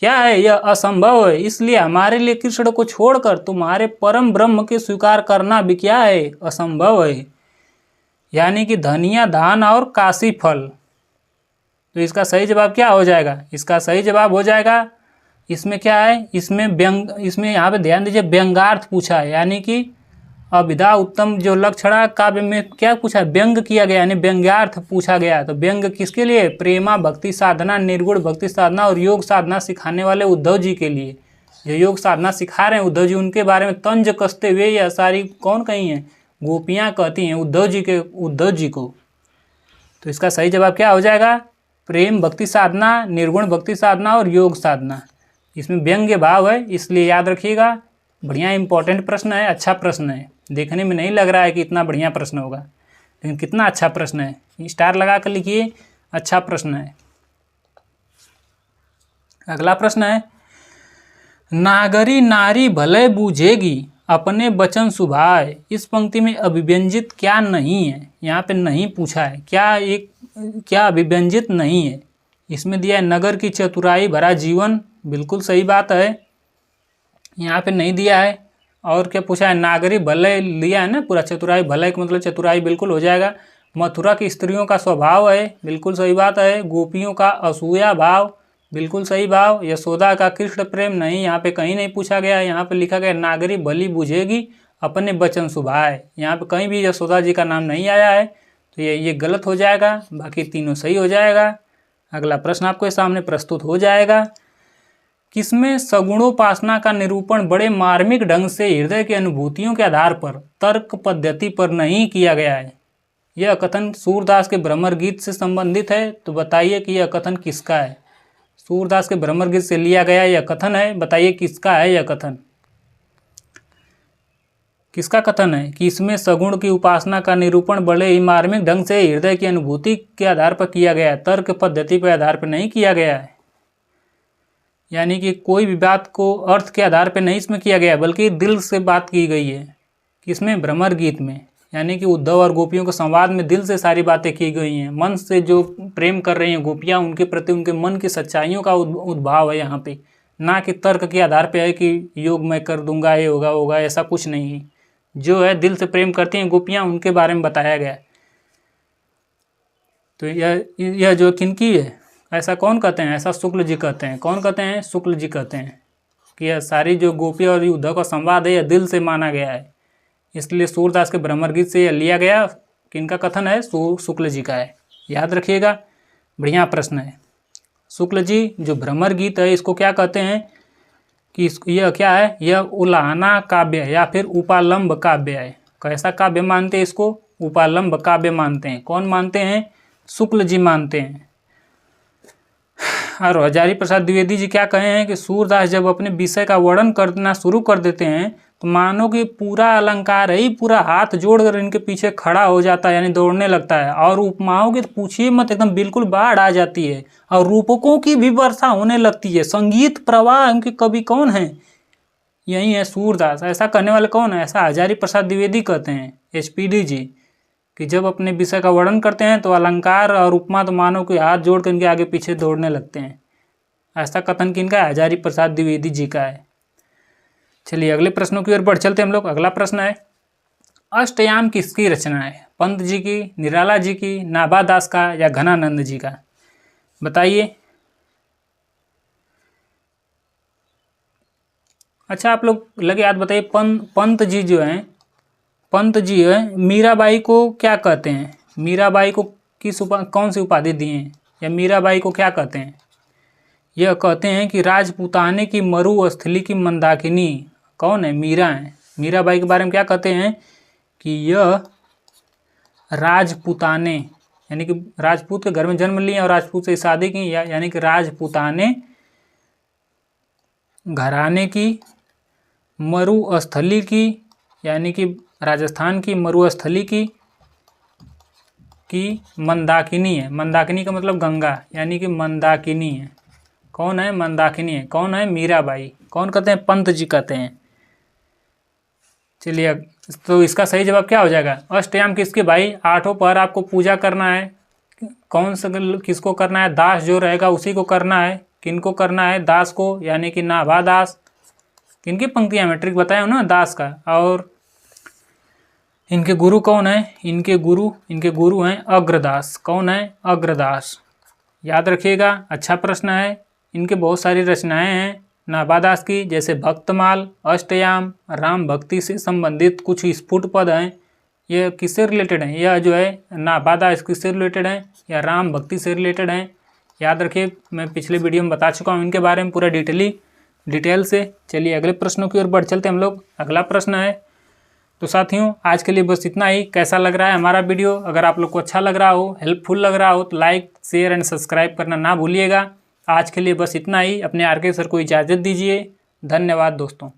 क्या है? यह असंभव है। इसलिए हमारे लिए कृष्ण को छोड़कर तुम्हारे परम ब्रह्म के स्वीकार करना भी क्या है? असंभव है। यानी कि धनिया दान और काशी फल। तो इसका सही जवाब क्या हो जाएगा? इसका सही जवाब हो जाएगा, इसमें क्या है? इसमें यहाँ पे ध्यान दीजिए, व्यंगार्थ पूछा है। यानी कि अभिधा उत्तम जो लक्षणा काव्य में क्या पूछा? व्यंग किया गया, यानी व्यंग्यार्थ पूछा गया। तो व्यंग किसके लिए? प्रेमा भक्ति साधना, निर्गुण भक्ति साधना और योग साधना सिखाने वाले उद्धव जी के लिए। जो योग साधना सिखा रहे हैं उद्धव जी, उनके बारे में तंज कसते हुए यह सारी कौन कही हैं? गोपियाँ कहती हैं उद्धव जी को। तो इसका सही जवाब क्या हो जाएगा? प्रेम भक्ति साधना, निर्गुण भक्ति साधना और योग साधना। इसमें व्यंग्य भाव है, इसलिए याद रखिएगा। बढ़िया इंपॉर्टेंट प्रश्न है, अच्छा प्रश्न है। देखने में नहीं लग रहा है कि इतना बढ़िया प्रश्न होगा, लेकिन कितना अच्छा प्रश्न है। स्टार लगा कर लिखिए, अच्छा प्रश्न है। अगला प्रश्न है, नागरी नारी भले बूझेगी अपने वचन सुभाए। इस पंक्ति में अभिव्यंजित क्या नहीं है? यहाँ पे नहीं पूछा है, क्या अभिव्यंजित नहीं है? इसमें दिया है नगर की चतुराई भरा जीवन, बिल्कुल सही बात है। यहाँ पे नहीं दिया है। और क्या पूछा है, नागरी भले लिया है ना पूरा, चतुराई भले का मतलब चतुराई बिल्कुल हो जाएगा। मथुरा की स्त्रियों का स्वभाव है, बिल्कुल सही बात है। गोपियों का असूया भाव, बिल्कुल सही भाव। यशोदा का कृष्ण प्रेम, नहीं, यहाँ पे कहीं नहीं पूछा गया। यहाँ पे लिखा गया नागरी भली बुझेगी अपने बचन सुभाए, यहाँ पे कहीं भी यशोदा जी का नाम नहीं आया है, तो ये गलत हो जाएगा। बाकी तीनों सही हो जाएगा। अगला प्रश्न आपके सामने प्रस्तुत हो जाएगा। किसमें सगुणोपासना का निरूपण बड़े मार्मिक ढंग से हृदय की अनुभूतियों के आधार पर तर्क पद्धति पर नहीं किया गया है? यह कथन सूरदास के भ्रमर गीत से संबंधित है, तो बताइए कि यह कथन किसका है। सूरदास के भ्रमर गीत से लिया गया यह कथन है, बताइए किसका है यह कथन। किसका कथन है कि इसमें सगुण की उपासना का निरूपण बड़े ही मार्मिक ढंग से हृदय की अनुभूति के आधार पर किया गया है, तर्क पद्धति के आधार पर नहीं किया गया है। यानी कि कोई भी बात को अर्थ के आधार पर नहीं इसमें किया गया है, बल्कि दिल से बात की गई है। किसमें? भ्रमर गीत में। यानी कि उद्धव और गोपियों के संवाद में दिल से सारी बातें की गई हैं। मन से जो प्रेम कर रही हैं गोपियाँ, उनके प्रति उनके मन की सच्चाइयों का उद्भाव है यहाँ पे, ना कि तर्क के आधार पे है कि योग मैं कर दूंगा, ये होगा होगा, ऐसा कुछ नहीं है। जो है दिल से प्रेम करती हैं गोपियाँ, उनके बारे में बताया गया। तो यह जो किनकी है, ऐसा कौन कहते हैं? ऐसा शुक्ल जी कहते हैं। कौन कहते हैं? शुक्ल जी कहते हैं कि यह सारी जो गोपी और उद्धव का संवाद है यह दिल से माना गया है। इसलिए सूरदास के भ्रमर गीत से यह लिया गया। किनका कथन है? शुक्ल जी का है, याद रखिएगा। बढ़िया प्रश्न है। शुक्ल जी जो भ्रमर गीत है इसको क्या कहते हैं कि यह क्या है? यह उलाहना काव्य या फिर उपालंब काव्य है। कैसा काव्य मानते हैं इसको? उपालंब काव्य मानते हैं। कौन मानते हैं? शुक्ल जी मानते हैं। और हजारी प्रसाद द्विवेदी जी क्या कहे हैं कि सूरदास जब अपने विषय का वर्णन करना शुरू कर देते हैं तो मानो कि पूरा अलंकार ही पूरा हाथ जोड़कर इनके पीछे खड़ा हो जाता है, यानी दौड़ने लगता है। और उपमाओं की तो पूछिए मत, एकदम बिल्कुल बाढ़ आ जाती है और रूपकों की भी वर्षा होने लगती है। संगीत प्रवाह उनके कवि कौन है? यही है सूरदास। ऐसा करने वाले कौन है? ऐसा हजारी प्रसाद द्विवेदी कहते हैं, SPD जी, कि जब अपने विषय का वर्णन करते हैं तो अलंकार और उपमा तो मानो कि हाथ जोड़ कर इनके आगे पीछे दौड़ने लगते हैं। ऐसा कथन किनका है? हजारी प्रसाद द्विवेदी जी का है। चलिए अगले प्रश्नों की ओर बढ़ चलते हम लोग। अगला प्रश्न है, अष्टयाम किसकी रचना है? पंत जी की, निराला जी की, नाभा दास का या घनानंद जी का? बताइए। अच्छा आप लोग लगे याद बताइए। पंत जी जो हैं, पंत जी है मीराबाई को क्या कहते हैं? मीराबाई को कौन सी उपाधि दी हैं, या मीराबाई को क्या कहते हैं? यह कहते हैं कि राजपूताने की मरुस्थली की मंदाकिनी। कौन है? मीरा है। मीराबाई के बारे में क्या कहते हैं कि यह राजपूताने, यानी कि राजपूत के घर में जन्म ली और राजपूत से शादी की, यानी कि राजपूताने घराने की मरुस्थली की, यानी कि राजस्थान की मरुस्थली की मंदाकिनी है। मंदाकिनी का मतलब गंगा, यानी कि मंदाकिनी है। कौन है? मंदाकिनी है। कौन है? मीराबाई। कौन कहते हैं? पंत जी कहते हैं। चलिए तो इसका सही जवाब क्या हो जाएगा? अष्टयाम किसके भाई? आठों पहर आपको पूजा करना है। कौन सा किसको करना है? दास जो रहेगा उसी को करना है। किनको करना है? दास को, यानी कि नाभा दास। किनकी पंक्तियाँ? मैट्रिक बताया ना, दास का। और इनके गुरु कौन है? इनके गुरु हैं अग्रदास। कौन है? अग्रदास। याद रखिएगा, अच्छा प्रश्न है। इनके बहुत सारी रचनाएं हैं नाभा दास की, जैसे भक्तमाल, अष्टयाम, राम भक्ति से संबंधित कुछ स्फुट पद हैं। ये किससे रिलेटेड हैं? यह जो है नाभा दास किससे रिलेटेड हैं? या राम भक्ति से रिलेटेड हैं। याद रखिए, मैं पिछले वीडियो में बता चुका हूँ इनके बारे में पूरा डिटेल से। चलिए अगले प्रश्नों की ओर बढ़ चलते हम लोग। अगला प्रश्न है, तो साथियों आज के लिए बस इतना ही। कैसा लग रहा है हमारा वीडियो? अगर आप लोग को अच्छा लग रहा हो, हेल्पफुल लग रहा हो, तो लाइक, शेयर एंड सब्सक्राइब करना ना भूलिएगा। आज के लिए बस इतना ही। अपने RK सर को इजाज़त दीजिए। धन्यवाद दोस्तों।